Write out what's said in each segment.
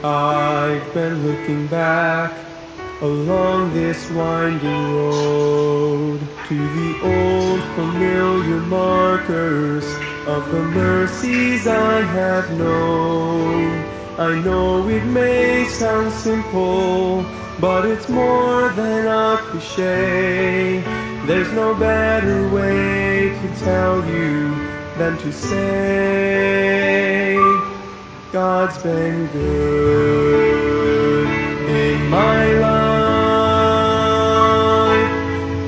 I've been looking back along this winding road to the old familiar markers of the mercies I have known. I know it may sound simple, but it's more than a cliche. There's no better way to tell you than to say God's been good in my life.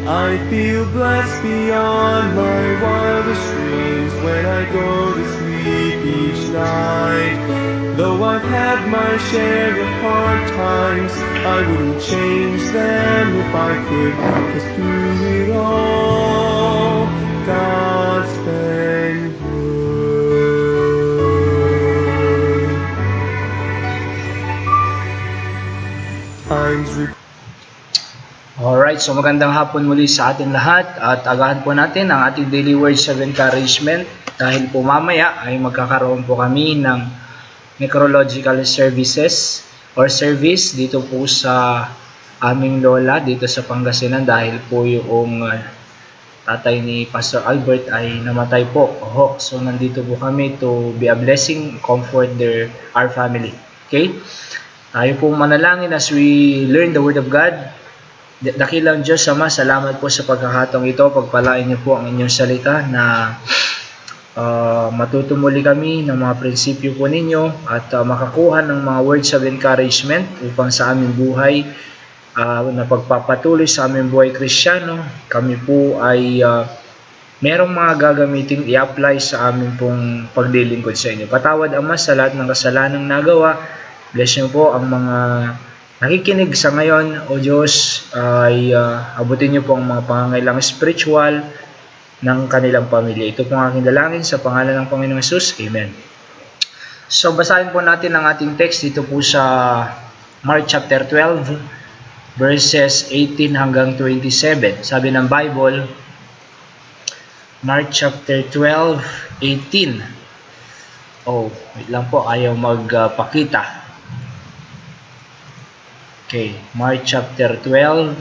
I feel blessed beyond my wildest dreams when I go to sleep each night. Though I've had my share of hard times, I wouldn't change them if I could, 'cause through it all, God's been good. Alright, so magandang hapon muli sa atin lahat at agahan po natin ang ating daily words of encouragement dahil po mamaya ay magkakaroon po kami ng necrological services or service dito po sa aming lola dito sa Pangasinan dahil po yung tatay ni Pastor Albert ay namatay po. So nandito po kami to be a blessing, comfort our family. Okay? Tayo po manalangin as we learn the Word of God. Dakilang Diyos Ama, salamat po sa pagkakataong ito. Pagpalain niyo po ang inyong salita na matuto muli kami ng mga prinsipyo po ninyo at makakuha ng mga words of encouragement upang sa aming buhay na pagpapatuloy sa aming buhay Kristiyano, kami po ay merong mga gagamiting i-apply sa aming pong paglilingkod sa inyo. Patawad Ama sa lahat ng kasalanang nagawa. Bless niyo po ang mga nakikinig sa ngayon, O Diyos, ay abutin niyo po ang mga pangangailangan spiritual ng kanilang pamilya. Ito po ang aking dalangin sa pangalan ng Panginoong Hesus. Amen. So, basahin po natin ang ating text dito po sa Mark chapter 12, verses 18 hanggang 27. Sabi ng Bible, Mark chapter 12, 18. Oh, wait lang po, ayaw magpakita. Okay, Mark chapter 12,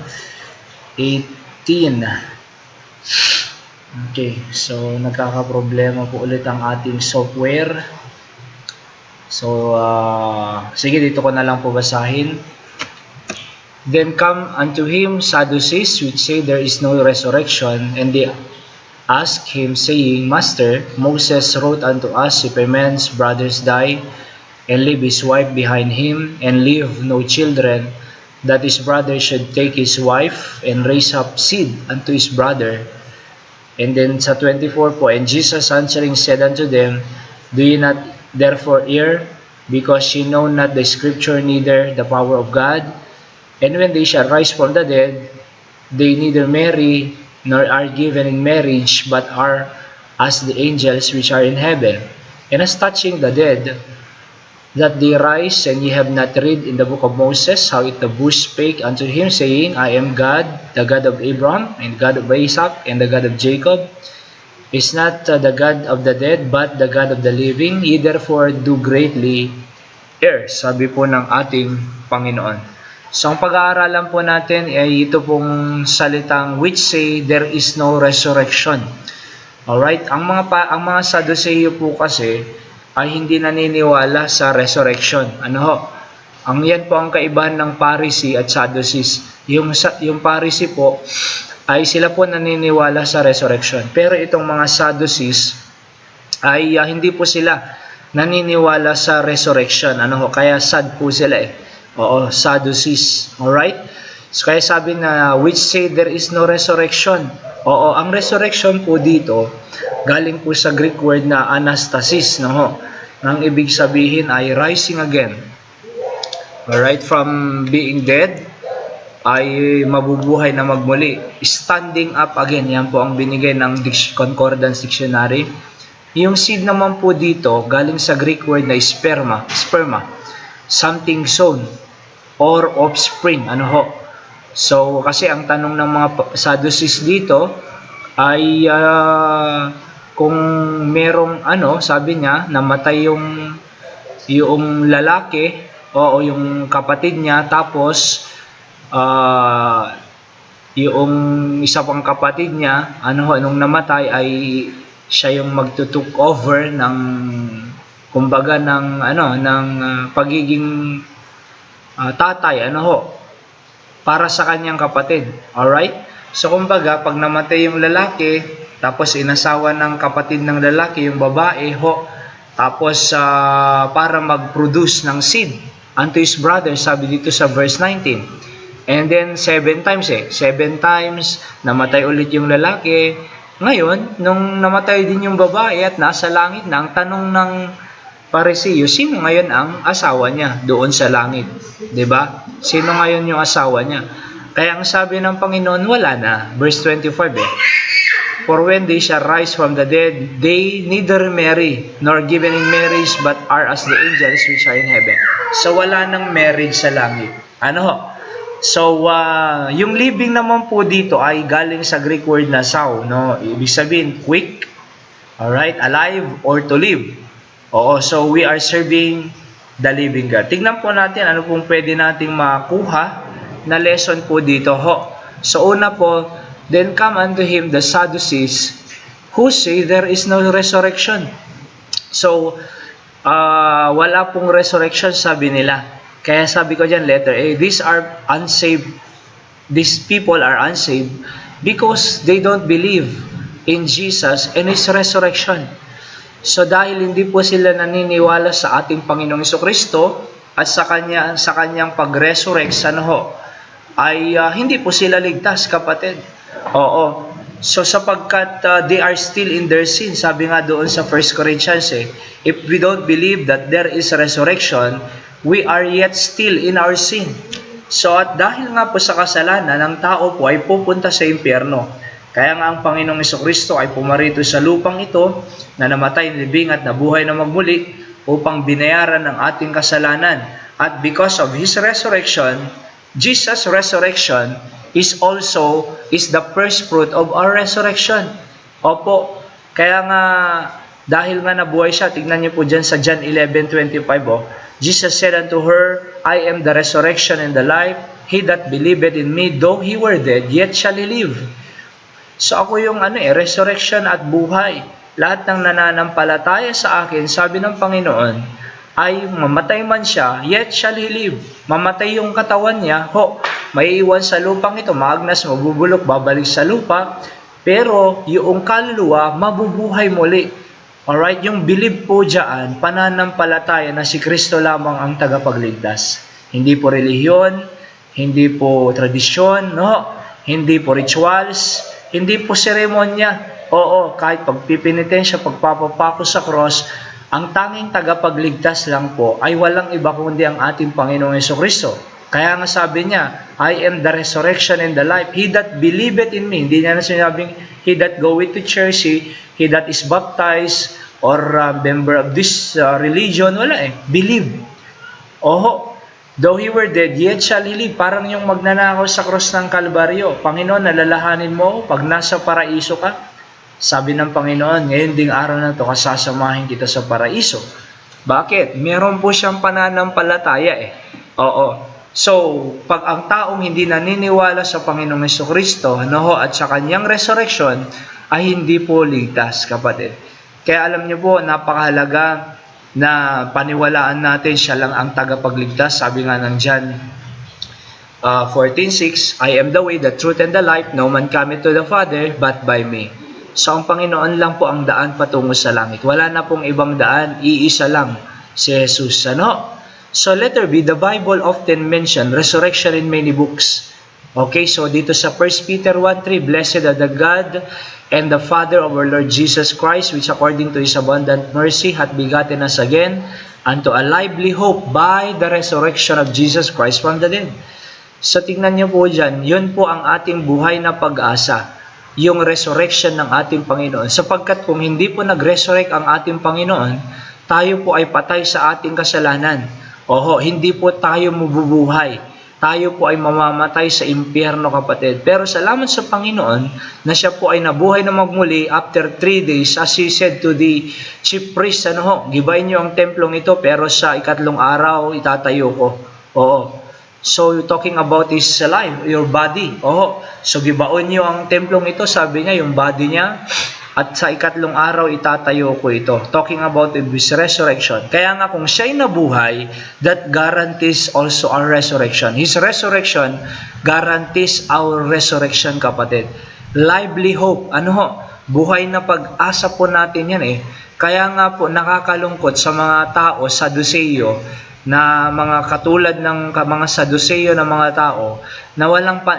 18. Okay, so nagkakaproblema po ulit ang ating software. So, sige, dito ko na lang po basahin. Then come unto him Sadducees, which say there is no resurrection, and they asked him, saying, Master, Moses wrote unto us, if a man's brothers die, and leave his wife behind him, and leave no children, that his brother should take his wife, and raise up seed unto his brother. And then sa 24 po, and Jesus answering said unto them, do ye not therefore err, because ye know not the scripture, neither the power of God? And when they shall rise from the dead, they neither marry, nor are given in marriage, but are as the angels which are in heaven. And as touching the dead, that they rise, and ye have not read in the book of Moses, how it the bush spake unto him, saying, I am God, the God of Abraham, and God of Isaac, and the God of Jacob. Is not the God of the dead, but the God of the living. Ye therefore do greatly err, sabi po ng ating Panginoon. So ang pag-aaralan po natin ay ito pong salitang which say there is no resurrection. Alright, ang mga Sadduceo po kasi ay hindi naniniwala sa resurrection. Ano ho? Yan po ang kaibahan ng Pharisee at Sadducees. Yung Pharisee po ay sila po naniniwala sa resurrection. Pero itong mga Sadducees ay hindi po sila naniniwala sa resurrection. Ano ho? Kaya sad po sila eh. Oo, Sadducees. Alright? So kaya sabi na which say there is no resurrection. Oo, ang resurrection po dito galing po sa Greek word na anastasis, no ho. Ang ibig sabihin ay rising again. Alright, from being dead ay mabubuhay na magmuli. Standing up again, yan po ang binigay ng Concordance Dictionary. Yung seed naman po dito galing sa Greek word na sperma, something sown or offspring, ano ho. So kasi ang tanong ng mga Sadducees dito ay kung merong sabi niya, namatay yung lalaki Oo, yung kapatid niya. Tapos, yung isa pang kapatid niya, nung namatay ay siya yung magtutok over ng kumbaga ng pagiging tatay para sa kanyang kapatid. Alright? So kumbaga pag namatay yung lalaki, tapos inasawa ng kapatid ng lalaki yung babae, tapos para mag-produce ng seed unto his brother, sabi dito sa verse 19. And then 7 times 7 times namatay ulit yung lalaki. Ngayon, nung namatay din yung babae at nasa langit na, ang tanong ng Pariseo, sino ngayon ang asawa niya doon sa langit? 'Di ba? Sino ngayon yung asawa niya? Kaya ang sabi ng Panginoon, wala na. Verse 25 For when they shall rise from the dead, they neither marry, nor given in marriage, but are as the angels which are in heaven. So wala nang marriage sa langit. So, yung living naman po dito ay galing sa Greek word na sau, no? Ibig sabihin, quick, alright, alive, or to live. Oo, so we are serving the living God. Tignan po natin ano pong pwede nating makuha na lesson po dito, So, una po, then come unto him the Sadducees, who say there is no resurrection. So, wala pong resurrection, sabi nila. Kaya sabi ko dyan, letter A, these people are unsaved because they don't believe in Jesus and His resurrection. So dahil hindi po sila naniniwala sa ating Panginoong Jesucristo at sa kanyang pag-resurrect, ay hindi po sila ligtas, kapatid. Oo. So sapagkat they are still in their sin, sabi nga doon sa 1 Corinthians, if we don't believe that there is resurrection, we are yet still in our sin. So at dahil nga po sa kasalanan, ang tao po ay pupunta sa impyerno. Kaya nga ang Panginoong Jesucristo ay pumarito sa lupang ito, na namatay, nilibing at nabuhay na magmuli upang binayaran ng ating kasalanan. At because of His resurrection, Jesus' resurrection is the first fruit of our resurrection. Opo, kaya nga dahil nga nabuhay siya, tignan niyo po dyan sa John 11:25, Jesus said unto her, I am the resurrection and the life. He that believeth in me, though he were dead, yet shall he live. So ako yung resurrection at buhay. Lahat ng nananampalataya sa akin, sabi ng Panginoon, ay mamatay man siya, yet shall he live. Mamatay yung katawan niya, may iwan sa lupang ito, maagnas, mabubulok, babalik sa lupa, pero yung kaluluwa, mabubuhay muli. Alright, yung believe po dyan, pananampalataya na si Kristo lamang ang tagapagligtas. Hindi po relihiyon, hindi po tradisyon, hindi po rituals, hindi po seremonya. Oo, kahit pagpipinitensya, pagpapapako sa cross, ang tanging tagapagligtas lang po ay walang iba kundi ang ating Panginoong Jesucristo. Kaya nga sabi niya, I am the resurrection and the life. He that believeth in me. Hindi niya na sinabing, he that goeth to church, he that is baptized, or member of this religion. Wala Believe. Though he were dead, yet shall he live. Parang yung magnanakaw sa cross ng Kalbaryo. Panginoon, nalalahanin mo pag nasa paraiso ka. Sabi ng Panginoon, ngayon ding araw na ito, kasasamahin kita sa paraiso. Bakit? Meron po siyang pananampalataya So, pag ang taong hindi naniniwala sa Panginoong Jesucristo, at sa kanyang resurrection, ay hindi po ligtas, kapatid. Kaya alam niyo po, napakahalaga na paniwalaan natin siya lang ang tagapagligtas. Sabi nga ng John 14:6, I am the way, the truth, and the life. No man cometh to the Father but by me. So, ang Panginoon lang po ang daan patungo sa langit. Wala na pong ibang daan, iisa lang, si Jesus. So, letter B, the Bible often mention resurrection in many books. Okay, so dito sa 1 Peter 1:3, Blessed are the God and the Father of our Lord Jesus Christ, which according to His abundant mercy hath begotten us again unto a lively hope by the resurrection of Jesus Christ from the dead. So tingnan niyo po dyan, yun po ang ating buhay na pag-asa, yung resurrection ng ating Panginoon. Sapagkat kung hindi po nag-resurrect ang ating Panginoon, tayo po ay patay sa ating kasalanan. Hindi po tayo mabubuhay. tayo po ay mamamatay sa impyerno, kapatid. Pero salamat sa Panginoon na siya po ay nabuhay na magmuli after 3 days, as he said to the chief priest, gibayin niyo ang templong ito, pero sa ikatlong araw itatayo ko. Oo. So, talking about his life, your body. Oo. So, gibaon niyo ang templong ito, sabi niya, yung body niya, at sa ikatlong araw itatayo ko ito. Talking about his resurrection. Kaya nga kung siya'y nabuhay, that guarantees also our resurrection. His resurrection guarantees our resurrection, kapatid. Lively hope. Buhay na pag-asa po natin yan eh. Kaya nga po nakakalungkot sa mga tao, Saduceo, na mga katulad ng mga Saduceo na mga tao na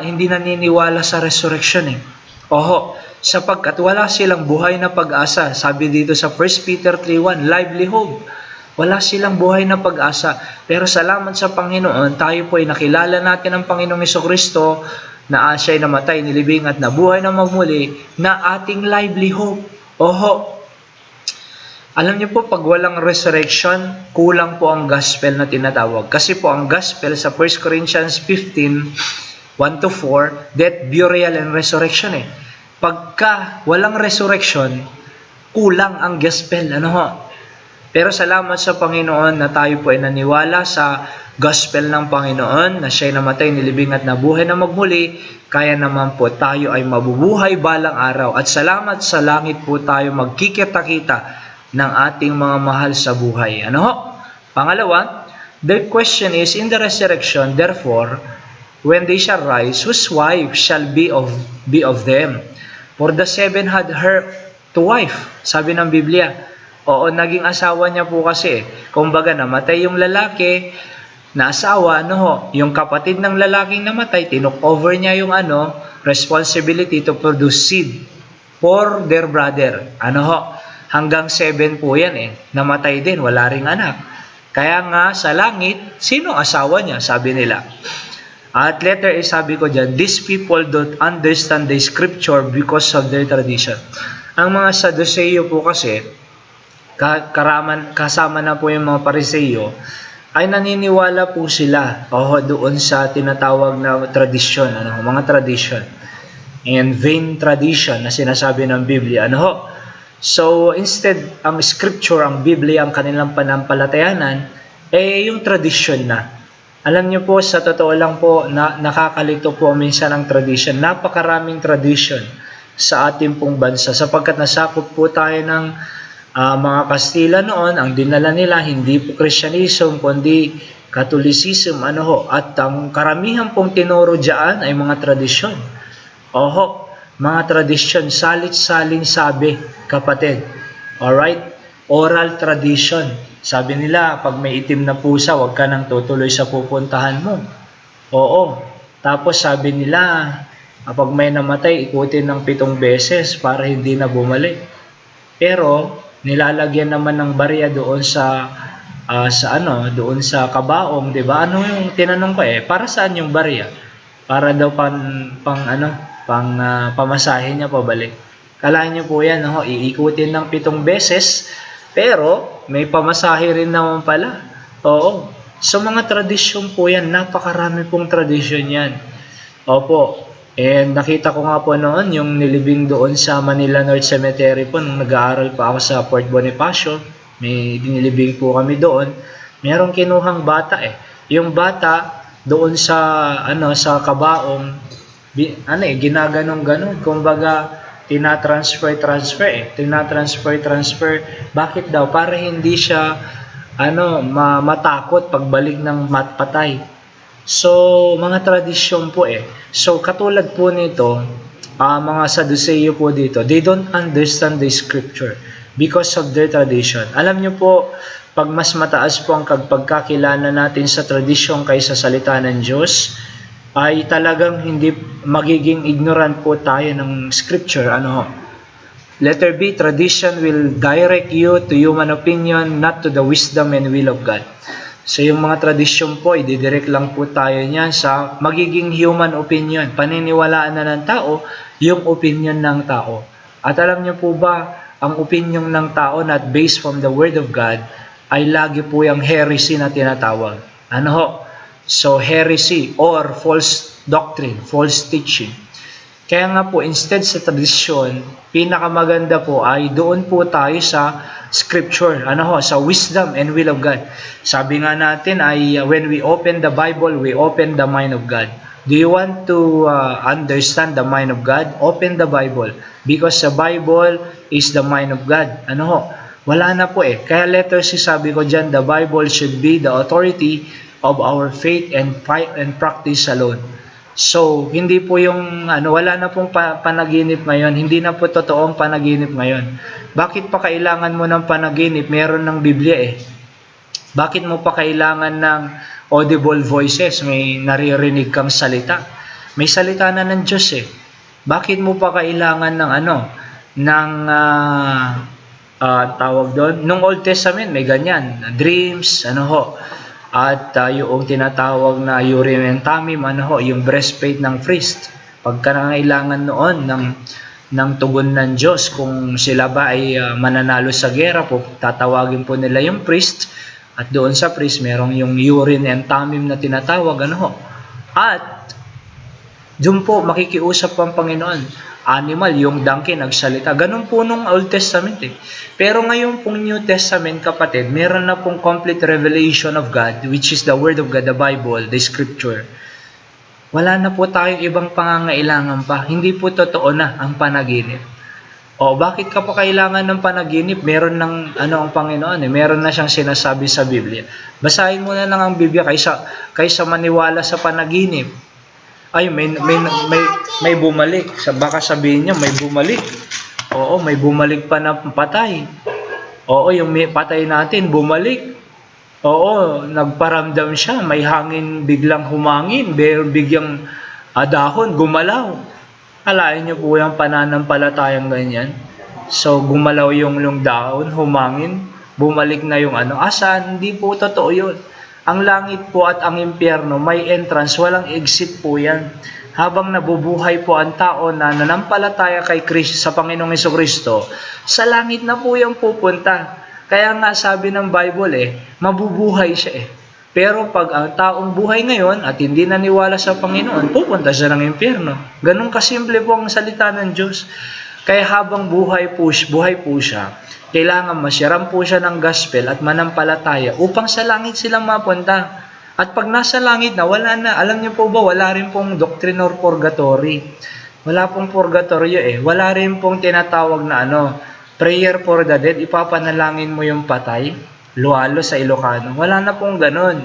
hindi naniniwala sa resurrection eh. Sapagkat wala silang buhay na pag-asa. Sabi dito sa 1 Peter 3:1, lively hope. Wala silang buhay na pag-asa. Pero salamat sa Panginoon, tayo po ay nakilala natin ang Panginoong Jesucristo na siya'y namatay, nilibing at nabuhay na magmuli, na ating lively hope. Alam niyo po, pag walang resurrection, kulang po ang gospel na tinatawag. Kasi po ang gospel sa 1 Corinthians 15:1-4, death, burial, and resurrection eh. Pagka walang resurrection, kulang ang gospel. Pero salamat sa Panginoon na tayo po ay naniwala sa gospel ng Panginoon, na siya'y namatay, nilibing at nabuhay na magmuli, kaya naman po tayo ay mabubuhay balang araw. At salamat sa langit po tayo magkikita-kita ng ating mga mahal sa buhay. Pangalawa, the question is, in the resurrection, therefore, when they shall rise, whose wife shall be of them? For the 7 had her to wife, sabi ng Biblia. Oo, naging asawa niya po kasi. Kumbaga, namatay yung lalaki na asawa, yung kapatid ng lalaking namatay, tinok over niya yung responsibility to produce seed for their brother. Hanggang 7 po yan eh. Namatay din, wala ring anak. Kaya nga, sa langit, sino asawa niya? Sabi nila. At letter A, sabi ko dyan, these people don't understand the scripture because of their tradition. Ang mga Saduceo po kasi, kasama na po yung mga Pariseo, ay naniniwala po sila doon sa tinatawag na tradisyon, mga tradition. And vain tradition na sinasabi ng Biblia. So, instead, ang scripture, ang Biblia, ang kanilang panampalatayanan, yung tradition na. Alam niyo po, sa totoo lang po, nakakalito po minsan ang tradition. Napakaraming tradition sa ating pong bansa, sapagkat nasakop po tayo ng mga Kastila noon. Ang dinala nila, hindi po Christianism, kundi Catholicism. At ang karamihan pong tinuro dyan ay mga tradisyon. Mga tradisyon, salit-salin sabi, kapatid. Alright? Oral tradition. Sabi nila, pag may itim na pusa, huwag ka nang tutuloy sa pupuntahan mo. Tapos sabi nila, pag may namatay, ikutin ng 7 beses para hindi na bumalik. Pero, nilalagyan naman ng barya doon doon sa kabaong, 'di ba? Ano yung tinanong ko para saan yung barya? Para daw pamasahe niya pabalik. Kalahin niyo po yan, iikutin ng 7 beses, pero may pamasahe rin naman pala. So mga tradisyon po yan, napakarami pong tradisyon yan. And nakita ko nga po noon yung nilibing doon sa Manila North Cemetery po, nung nag-aaral pa ako sa Port Bonifacio, may dinilibing po kami doon. Merong kinuhang bata Yung bata doon sa kabaong, ginaganong-ganon. Kumbaga, tinatransfer. Bakit daw? Para hindi siya matakot pagbalik ng matpatay. So, mga tradisyon po So, katulad po nito, mga Saduceo po dito, they don't understand the scripture because of their tradition. Alam nyo po, pag mas mataas po ang pagkakilala natin sa tradisyon kaysa salita ng Diyos, ay talagang hindi magiging ignorant po tayo ng scripture. Letter B, tradition will direct you to human opinion, not to the wisdom and will of God. So yung mga tradisyon po, ididirect lang po tayo niyan sa magiging human opinion. Paniniwalaan na ng tao, yung opinion ng tao. At alam niyo po ba, ang opinion ng tao not based from the Word of God, ay lagi po yung heresy na tinatawag. So, heresy or false doctrine, false teaching. Kaya nga po, instead sa tradisyon, pinakamaganda po ay doon po tayo sa scripture, sa wisdom and will of God. Sabi nga natin ay when we open the Bible, we open the mind of God. Do you want to understand the mind of God? Open the Bible. Because the Bible is the mind of God. Wala na po eh. Kaya letter C, sabi ko dyan, the Bible should be the authority of our faith and practice alone. So, hindi po yung, wala na pong panaginip ngayon. Hindi na po totoong panaginip ngayon. Bakit pa kailangan mo ng panaginip? Meron ng Biblia eh. Bakit mo pa kailangan ng audible voices? May naririnig kang salita. May salita na ng Diyos eh. Bakit mo pa kailangan ng tawag doon? Nung Old Testament, may ganyan. Dreams, At yung tinatawag na Urim and Thummim, yung breastplate ng priest. Pagka nangailangan noon ng tugon ng Diyos, kung sila ba ay mananalo sa gera po, tatawagin po nila yung priest. At doon sa priest, merong yung Urim and Thummim na tinatawag. At doon po makikiusap ang Panginoon. Animal, yung donkey, nagsalita. Ganun po nung Old Testament eh. Pero ngayon pong New Testament, kapatid, meron na pong complete revelation of God, which is the Word of God, the Bible, the Scripture. Wala na po tayong ibang pangangailangan pa. Hindi po totoo na ang panaginip. Bakit ka pa kailangan ng panaginip? Meron ng ang Panginoon eh. Meron na siyang sinasabi sa Biblia. Basahin mo na lang ang Biblia kaysa maniwala sa panaginip. Ay, may bumalik. Baka sabihin niya, may bumalik. Oo, may bumalik pa na patay. Oo, yung patay natin, bumalik. Oo, nagparamdam siya. May hangin biglang humangin. Biglang dahon, gumalaw. Alain niyo po yung pananampalatayang ganyan. So, gumalaw yung dahon, humangin. Bumalik na yung Asan? Hindi po totoo yun. Ang langit po at ang impyerno, may entrance, walang exit po yan. Habang nabubuhay po ang tao na nanampalataya kay Kristo, sa Panginoong Jesucristo, sa langit na po yan pupunta. Kaya nga sabi ng Bible mabubuhay siya Pero pag ang taong buhay ngayon at hindi naniwala sa Panginoon, pupunta siya ng impyerno. Ganun kasimple po ang salita ng Diyos. Kaya habang buhay po siya, kailangan masyaran po siya ng gospel at manampalataya upang sa langit silang mapunta. At pag nasa langit na, wala na. Alam niyo po ba, wala rin pong doctrine or purgatory. Wala pong purgatorio Wala rin pong tinatawag na prayer for the dead. Ipapanalangin mo yung patay. Lualo sa Ilocano. Wala na pong ganun.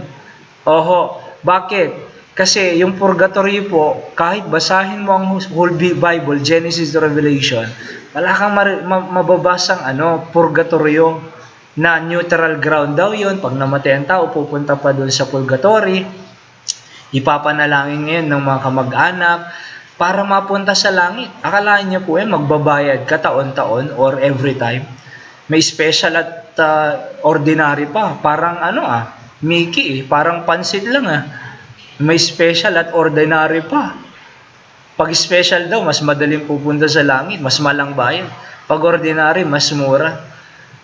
Bakit? Kasi yung purgatory po, kahit basahin mo ang whole Bible, Genesis to Revelation, wala kang mababasang purgatorio na neutral ground daw yun. Pag namatay ang tao, pupunta pa doon sa purgatory. Ipapanalangin ngayon ng mga kamag-anak para mapunta sa langit. Akalain niyo po magbabayad ka taon-taon or every time. May special at ordinary pa. Parang Mickey parang pansit lang May special at ordinary pa. Pag special daw, mas madaling pupunta sa langit, mas malang bayad. Pag ordinary, mas mura.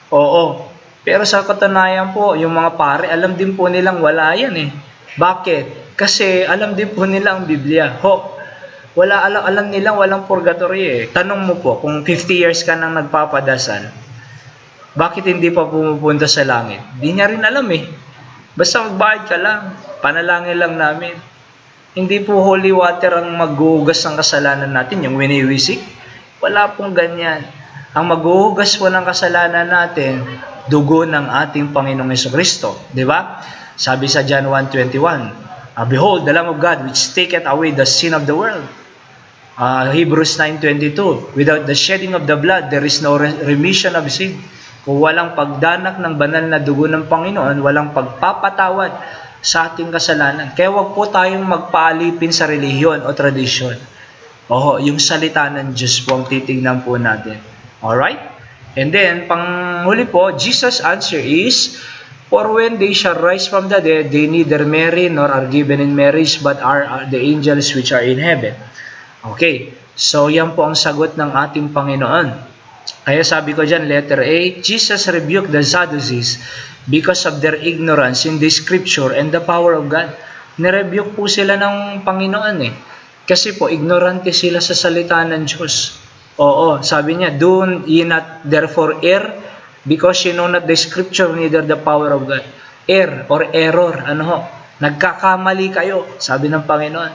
Oo. Pero sa katunayan po, yung mga pare, alam din po nilang wala yan Bakit? Kasi alam din po nila ang Biblia. Alam nilang walang purgatory Tanong mo po, kung 50 years ka nang nagpapadasal, bakit hindi pa pumupunta sa langit? Di niya rin alam Basta magbayad ka lang. Panalangin lang namin. Hindi po holy water ang maghuhugas ng kasalanan natin, yung winiwisik. Wala pong ganyan. Ang maghuhugas po ng kasalanan natin, dugo ng ating Panginoong Jesucristo. Diba? Sabi sa John 1:21, Behold, the Lamb of God, which taketh away the sin of the world. Hebrews 9:22, Without the shedding of the blood, there is no remission of sin. Kung walang pagdanak ng banal na dugo ng Panginoon, walang pagpapatawad sa ating kasalanan. Kaya wag po tayong magpaalipin sa relihiyon o tradisyon. Yung salita ng Diyos po ang titignan po natin. Alright? And then, panghuli po, Jesus' answer is, For when they shall rise from the dead, they neither marry nor are given in marriage, but are the angels which are in heaven. Okay, so yan po ang sagot ng ating Panginoon. Kaya sabi ko dyan, letter A, Jesus rebuked the Sadducees because of their ignorance in the Scripture and the power of God. nirebuke po sila ng Panginoon eh. Kasi po, ignorante sila sa salita ng Diyos. Oo, sabi niya, do ye not therefore err, because you know not the scripture, neither the power of God. Err or error, ano ho? Nagkakamali kayo, sabi ng Panginoon.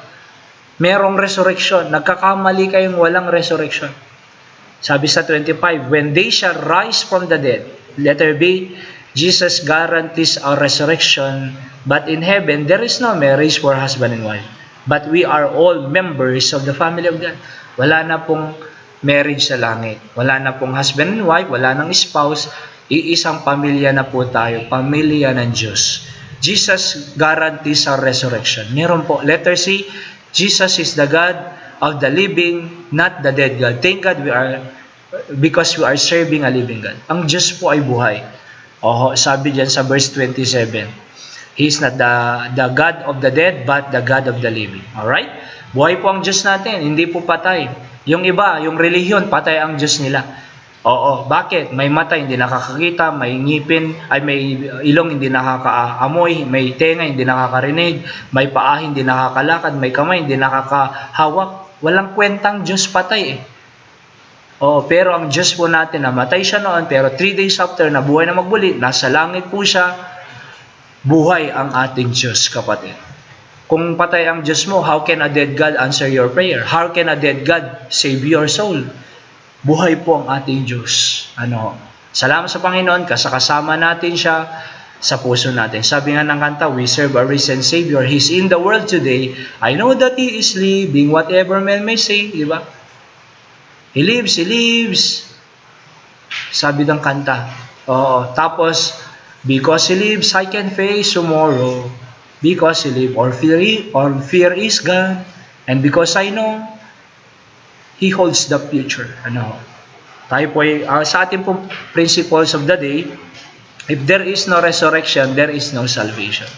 Merong resurrection, nagkakamali kayong walang resurrection. Sabi sa 25, when they shall rise from the dead, letter B, Jesus guarantees our resurrection, but in heaven, there is no marriage for husband and wife. But we are all members of the family of God. Wala na pong marriage sa langit. Wala na pong husband and wife, wala nang spouse. Iisang pamilya na po tayo, pamilya ng Diyos. Jesus guarantees our resurrection. Meron po, letter C, Jesus is the God of the living, not the dead God. Thank God because we are serving a living God. Ang Diyos po ay buhay. Sabi diyan sa verse 27. He is not the God of the dead, but the God of the living. Alright? Buhay po ang Diyos natin, hindi po patay. Yung iba, yung relihiyon, patay ang Diyos nila. Bakit? May mata, hindi nakakakita, may ngipin, may ilong, hindi nakakaamoy, may tenga, hindi nakakarinig, may paa, hindi nakakalakad, may kamay, hindi nakakahawak. Walang kwentang Diyos patay eh. Pero ang Diyos po natin, namatay siya noon, pero 3 days after, nabuhay na magbuli, nasa langit po siya, buhay ang ating Diyos, kapatid. Kung patay ang Diyos mo, how can a dead God answer your prayer? How can a dead God save your soul? Buhay po ang ating Diyos. Salamat sa Panginoon, kasama natin siya sa puso natin. Sabi nga ng kanta, we serve a risen Savior. He's in the world today. I know that He is living, whatever men may say. Di ba? He lives, He lives. Sabi ng kanta. Tapos, because He lives, I can face tomorrow. Because He lives, all fear is gone. And because I know, He holds the future. Tayo po sa ating pong principles of the day, if there is no resurrection, there is no salvation.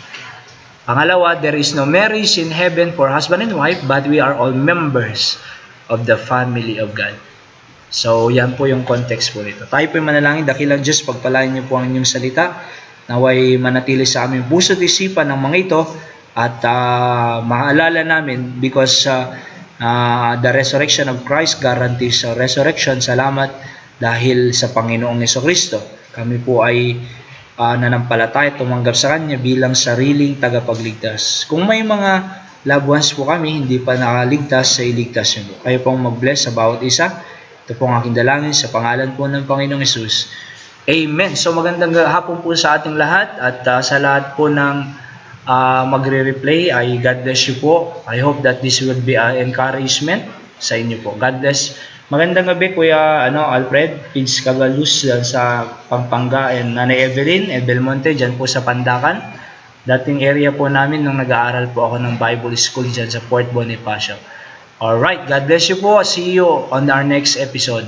Pangalawa, there is no marriage in heaven for husband and wife, but we are all members of the family of God. So, yan po yung context po nito. Tayo po yung manalangin, dakilang Diyos, pagpalain niyo po ang inyong salita, naway manatili sa aming puso at isipan ng mga ito, at maalala namin, because the resurrection of Christ guarantees our resurrection. Salamat dahil sa Panginoong Jesucristo. Kami po ay nanampalataya, tumanggap sa Kanya bilang sariling tagapagligtas. Kung may mga loved ones po kami, hindi pa nakaligtas, sa iligtas niyo po. Kayo pong mag-bless sa bawat isa. Ito po ang aking dalangin sa pangalan po ng Panginoong Hesus. Amen. So magandang hapon po sa ating lahat, at sa lahat po ng magre-replay, ay God bless you po. I hope that this will be an encouragement sa inyo po. God bless. Magandang gabi Kuya Alfred, Pids Cabalus sa Pampanga, and Nanay Evelyn Belmonte dyan po sa Pandakan. Dating area po namin nung nag-aaral po ako ng Bible School dyan sa Port Bonifacio. Alright, God bless you po. See you on our next episode.